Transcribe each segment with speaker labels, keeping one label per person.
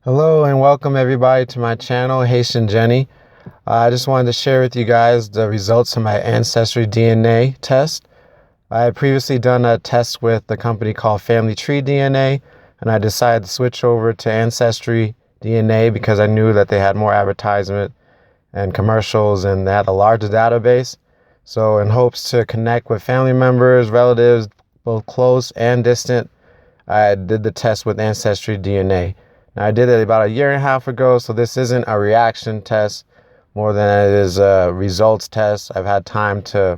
Speaker 1: Hello and welcome everybody to my channel, HaitianGeni. I just wanted to share with you guys the results of my AncestryDNA test. I had previously done a test with a company called Family Tree DNA, and I decided to switch over to AncestryDNA because I knew that they had more advertisement and commercials and they had a larger database. So in hopes to connect with family members, relatives, both close and distant, I did the test with AncestryDNA. Now, I did it about a year and a half ago, so this isn't a reaction test more than it is a results test. I've had time to,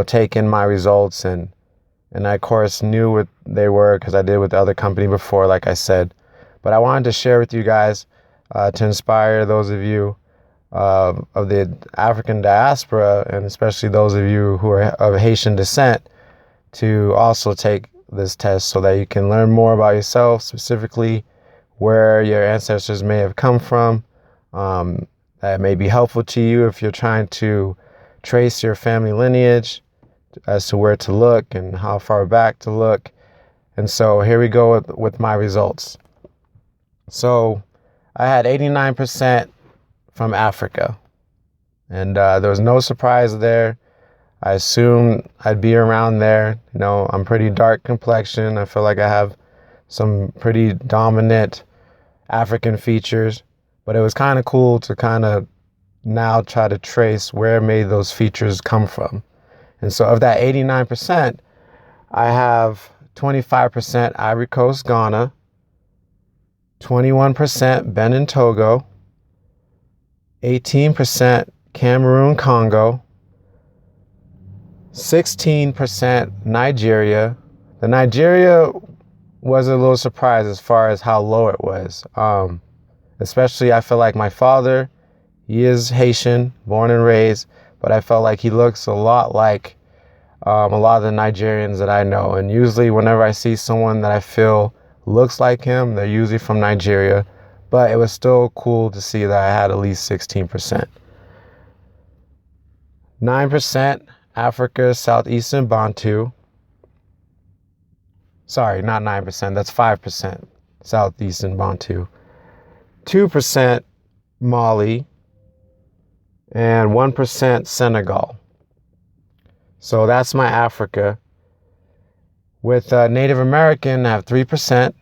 Speaker 1: take in my results, and I, of course, knew what they were because I did with the other company before, like I said. But I wanted to share with you guys to inspire those of you of the African diaspora, and especially those of you who are of Haitian descent, to also take this test so that you can learn more about yourself, specifically where your ancestors may have come from. That may be helpful to you if you're trying to trace your family lineage as to where to look and how far back to look. And so here we go with my results. So I had 89% from Africa, and there was no surprise there. I assumed I'd be around there. I'm pretty dark complexion. I feel like I have some pretty dominant African features, but it was kind of cool to kind of now try to trace where may those features come from. And so of that 89%, I have 25% Ivory Coast, Ghana, 21% Benin, Togo, 18% Cameroon, Congo, 16% Nigeria. The Nigeria was a little surprised as far as how low it was. Especially, I feel like my father, he is Haitian, born and raised, but I felt like he looks a lot like a lot of the Nigerians that I know. And usually whenever I see someone that I feel looks like him, they're usually from Nigeria. But it was still cool to see that I had at least 16%. 9% Africa, Southeastern Bantu. Sorry, not 9%, that's 5% Southeastern Bantu. 2% Mali, and 1% Senegal. So that's my Africa. With Native American, I have 3%,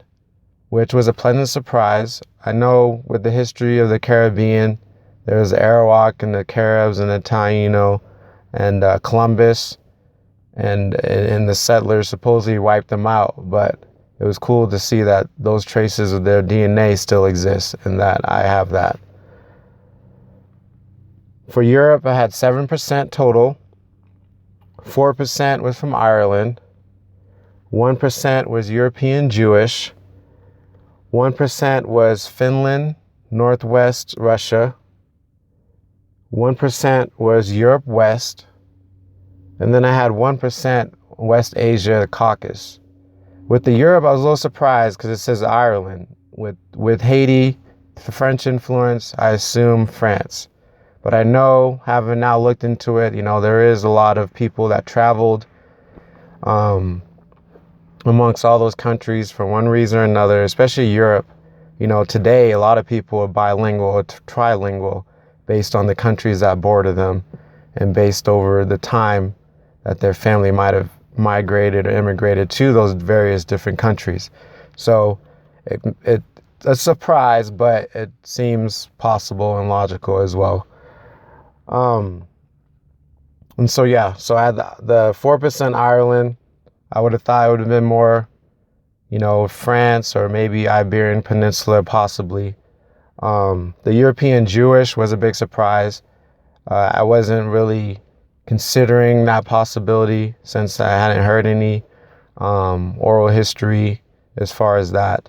Speaker 1: which was a pleasant surprise. I know with the history of the Caribbean, there's the Arawak and the Caribs and the Taino and Columbus. And the settlers supposedly wiped them out, but it was cool to see that those traces of their DNA still exist and that I have that. For Europe, I had 7% total. 4% was from Ireland. 1% was European Jewish. 1% was Finland, Northwest Russia. 1% was Europe West. And then I had 1% West Asia, the Caucasus. With the Europe, I was a little surprised because it says Ireland. With Haiti, the French influence, I assume France. But I know, having now looked into it, there is a lot of people that traveled amongst all those countries for one reason or another, especially Europe. Today, a lot of people are bilingual or trilingual based on the countries that border them and based over the time that their family might have migrated or immigrated to those various different countries. So it's a surprise, but it seems possible and logical as well. And so I had the 4% Ireland. I would have thought it would have been more, France or maybe Iberian Peninsula, possibly. The European Jewish was a big surprise. I wasn't really considering that possibility since I hadn't heard any oral history as far as that.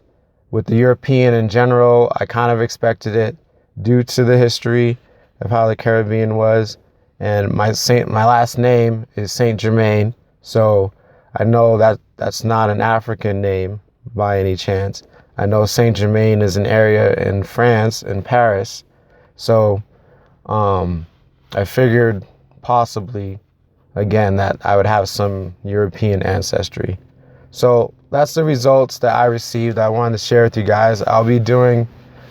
Speaker 1: With the European in general, I kind of expected it due to the history of how the Caribbean was. And my last name is Saint Germain, so I know that that's not an African name by any chance. I know Saint Germain is an area in France, in Paris. So I figured possibly, again, that I would have some European ancestry. So that's the results that I received. I wanted to share with you guys. I'll be doing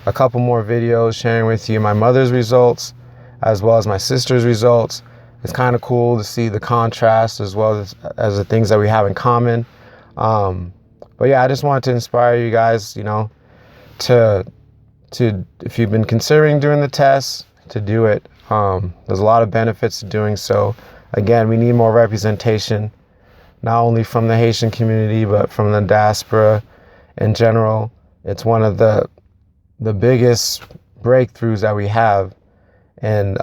Speaker 1: a couple more videos sharing with you my mother's results as well as my sister's results. It's kind of cool to see the contrast as well as the things that we have in common. But yeah, I just wanted to inspire you guys, to if you've been considering doing the test, to do it. There's a lot of benefits to doing so. Again, we need more representation, not only from the Haitian community, but from the diaspora in general. It's one of the biggest breakthroughs that we have in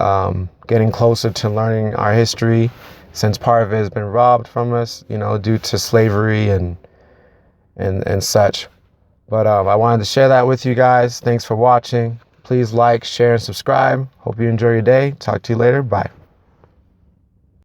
Speaker 1: getting closer to learning our history, since part of it has been robbed from us, due to slavery and such. But I wanted to share that with you guys. Thanks for watching. Please like, share, and subscribe. Hope you enjoy your day. Talk to you later. Bye.